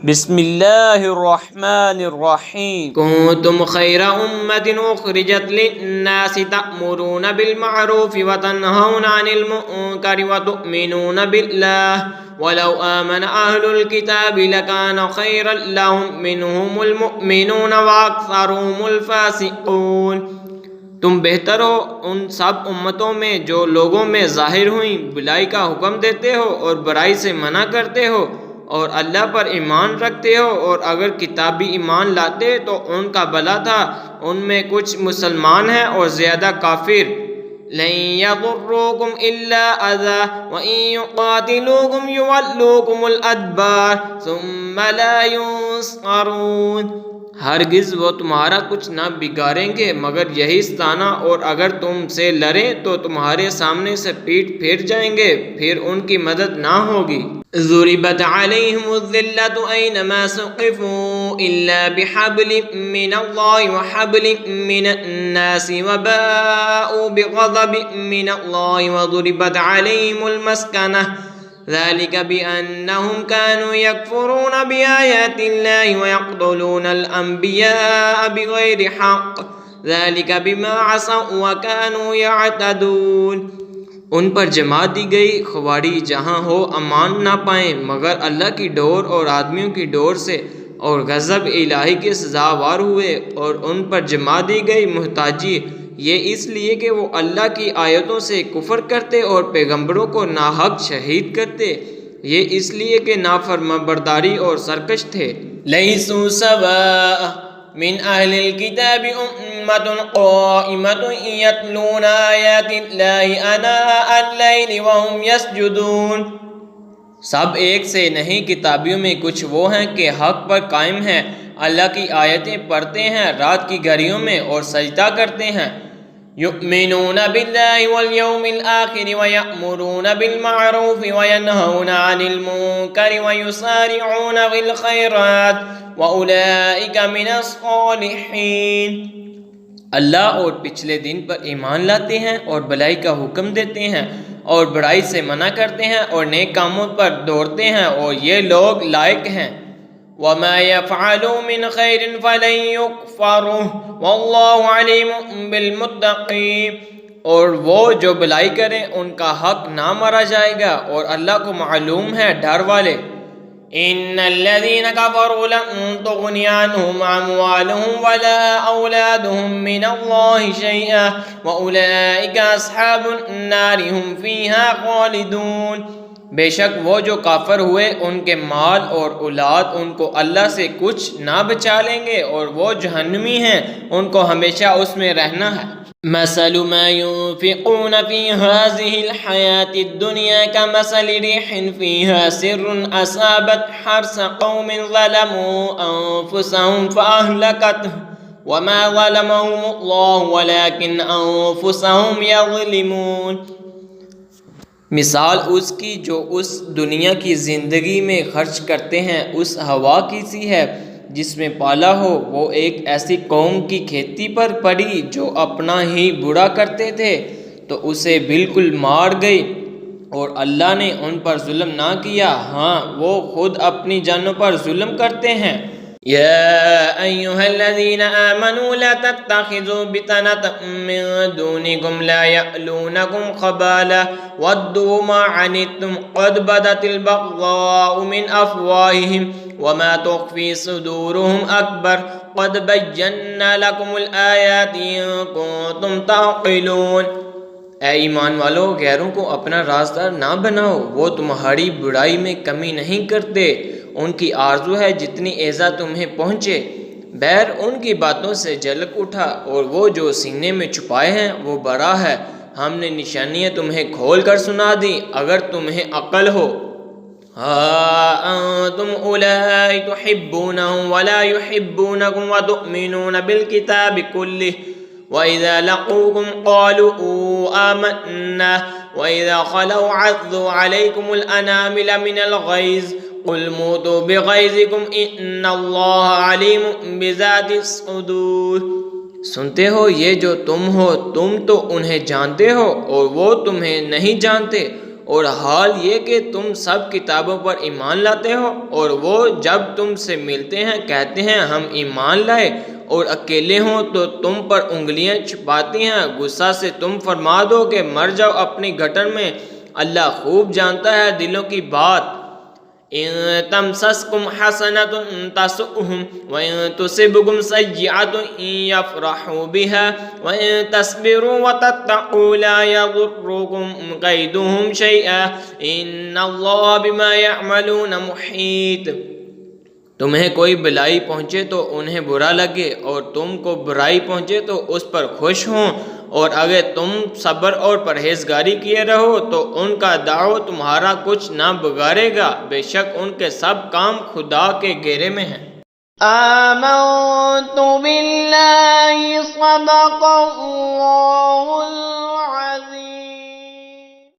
بسم اللہ الرحمن الرحیم كنتم خير أمة أخرجت للناس تأمرون بالمعروف وتنهون عن المنكر وتؤمنون بالله ولو آمن أهل الكتاب لكان خيرا لهم منهم المؤمنون وأكثرهم الفاسقون۔ تم بہتر ہو ان سب امتوں میں جو لوگوں میں ظاہر ہوئیں، بلائی کا حکم دیتے ہو اور برائی سے منع کرتے ہو اور اللہ پر ایمان رکھتے ہو، اور اگر کتابی ایمان لاتے تو ان کا بھلا تھا۔ ان میں کچھ مسلمان ہیں اور زیادہ کافر۔ لن يضروكم الا اذى وان يقاتلوكم يولوكم الادبار ثم لا ينصرون۔ ہرگز وہ تمہارا کچھ نہ بگاڑیں گے مگر یہی ستانا، اور اگر تم سے لڑیں تو تمہارے سامنے سے پیٹ پھیر جائیں گے، پھر ان کی مدد نہ ہوگی۔ ضربت عليهم الذلة أينما ثقفوا إلا بحبل من الله وحبل من الناس وباءوا بغضب من الله وضربت عليهم المسكنة ذلك بأنهم كانوا يكفرون بآيات الله ويقتلون الأنبياء بغير حق ذلك بما عصوا وكانوا يعتدون۔ ان پر جما دی گئی خواری جہاں ہو امان نہ پائیں مگر اللہ کی ڈور اور آدمیوں کی ڈور سے، اور غضب الہی کے سزاوار ہوئے، اور ان پر جما دی گئی محتاجی، یہ اس لیے کہ وہ اللہ کی آیتوں سے کفر کرتے اور پیغمبروں کو ناحق شہید کرتے، یہ اس لیے کہ نافرمان برداری اور سرکش تھے۔ لیسوا سواء من اہل الكتاب امة قائمة يتلون آیات اللہ آناء اللیل وهم یسجدون۔ سب ایک سے نہیں، کتابیوں میں کچھ وہ ہیں کہ حق پر قائم ہیں، اللہ کی آیتیں پڑھتے ہیں رات کی گھڑیوں میں اور سجدہ کرتے ہیں۔ یؤمنون باللہ والیوم الآخر ویأمرون بالمعروف وینہون عن المنکر ویسارعون فی الخیرات وأولئک من الصالحین۔ اللہ اور پچھلے دن پر ایمان لاتے ہیں اور بھلائی کا حکم دیتے ہیں اور برائی سے منع کرتے ہیں اور نیک کاموں پر دوڑتے ہیں، اور یہ لوگ لائق ہیں۔ وَمَا يَفْعَلُوا مِنْ خَيْرٍ فَلَنْ يُكْفَرُهُ وَاللَّهُ عَلِيمٌ بِالْمُتَّقِينَ۔ اور وہ جو بھلائی کریں ان کا حق نہ مارا جائے گا، اور اللہ کو معلوم ہے ڈر والے۔ ان الذين كفروا لن تغني عنهم اموالهم ولا اولادهم من الله شيئا واولئك اصحاب النار هم فيها خالدون۔ بے شک وہ جو کافر ہوئے ان کے مال اور اولاد ان کو اللہ سے کچھ نہ بچا لیں گے، اور وہ جہنمی ہیں، ان کو ہمیشہ اس میں رہنا ہے۔ مثل ما ينفقون في هذه الحياة الدنيا كمثل ريح فيها سر أصابت حرث قوم ظلموا أنفسهم فأهلكته وما ظلمهم الله ولكن أنفسهم يظلمون۔ مثال اس کی جو اس دنیا کی زندگی میں خرچ کرتے ہیں اس ہوا کی سی ہے جس میں پالا ہو، وہ ایک ایسی قوم کی کھیتی پر پڑی جو اپنا ہی برا کرتے تھے تو اسے بالکل مار گئی، اور اللہ نے ان پر ظلم نہ کیا، ہاں وہ خود اپنی جانوں پر ظلم کرتے ہیں۔ يا أيها الذين آمنوا لا تتخذوا بطانة من دونكم لا يألونكم خبالا ودوا ما عنتم قد بدت البغضاء من أفواههم وما تخفي صدورهم أكبر قد بينا لكم الآيات إن كنتم تعقلون۔ اے ایمان والو، غیروں کو اپنا رازدار نہ بناؤ، وہ تمہاری برائی میں کمی نہیں کرتے، ان کی آرزو ہے جتنی ایذا تمہیں پہنچے، بیر ان کی باتوں سے جلک اٹھا، اور وہ جو سینے میں چھپائے ہیں وہ بڑا ہے۔ ہم نے نشانیاں تمہیں کھول کر سنا دی اگر تمہیں عقل ہو۔ ہا انتم اولائی تحبونہم ولا یحبونکم وتؤمنون بالکتاب کلہ وَإِذَا لَقُوكُمْ قَالُوا آمَنَّا وَإِذَا خَلَوْا عَضُّوا عَلَيْكُمُ الْأَنَامِلَ مِنَ الْغَيْظِ قُلْ مُوتُوا بِغَيْظِكُمْ إِنَّ اللَّهَ عَلِيمٌ بِذَاتِ الصُّدُورِ۔ سنتے ہو یہ جو تم ہو، تم تو انہیں جانتے ہو اور وہ تمہیں نہیں جانتے، اور حال یہ کہ تم سب کتابوں پر ایمان لاتے ہو، اور وہ جب تم سے ملتے ہیں کہتے ہیں ہم ایمان لائے، اور اکیلے ہوں تو تم پر انگلیاں چھپاتی ہیں۔ غصہ سے تم فرما دو کہ مر جاؤ اپنی گٹر میں، اللہ خوب جانتا ہے دلوں کی بات۔ إِن تَمْسَسْكُمْ حَسَنَةٌ تَسُؤْهُمْ وَإِن تُصِبْكُمْ سَيِّئَةٌ يَفْرَحُوا بِهَا وَإِن تَصْبِرُوا وَتَتَّقُوا لَا يَضُرُّكُمْ كَيْدُهُمْ شَيْئًا إِنَّ اللَّهَ بِمَا يَعْمَلُونَ مُحِيطٌ۔ تمہیں کوئی بلائی پہنچے تو انہیں برا لگے، اور تم کو برائی پہنچے تو اس پر خوش ہوں، اور اگر تم صبر اور پرہیزگاری کیے رہو تو ان کا دعو تمہارا کچھ نہ بگاڑے گا، بے شک ان کے سب کام خدا کے گھیرے میں ہیں۔ آمنت باللہ صدق اللہ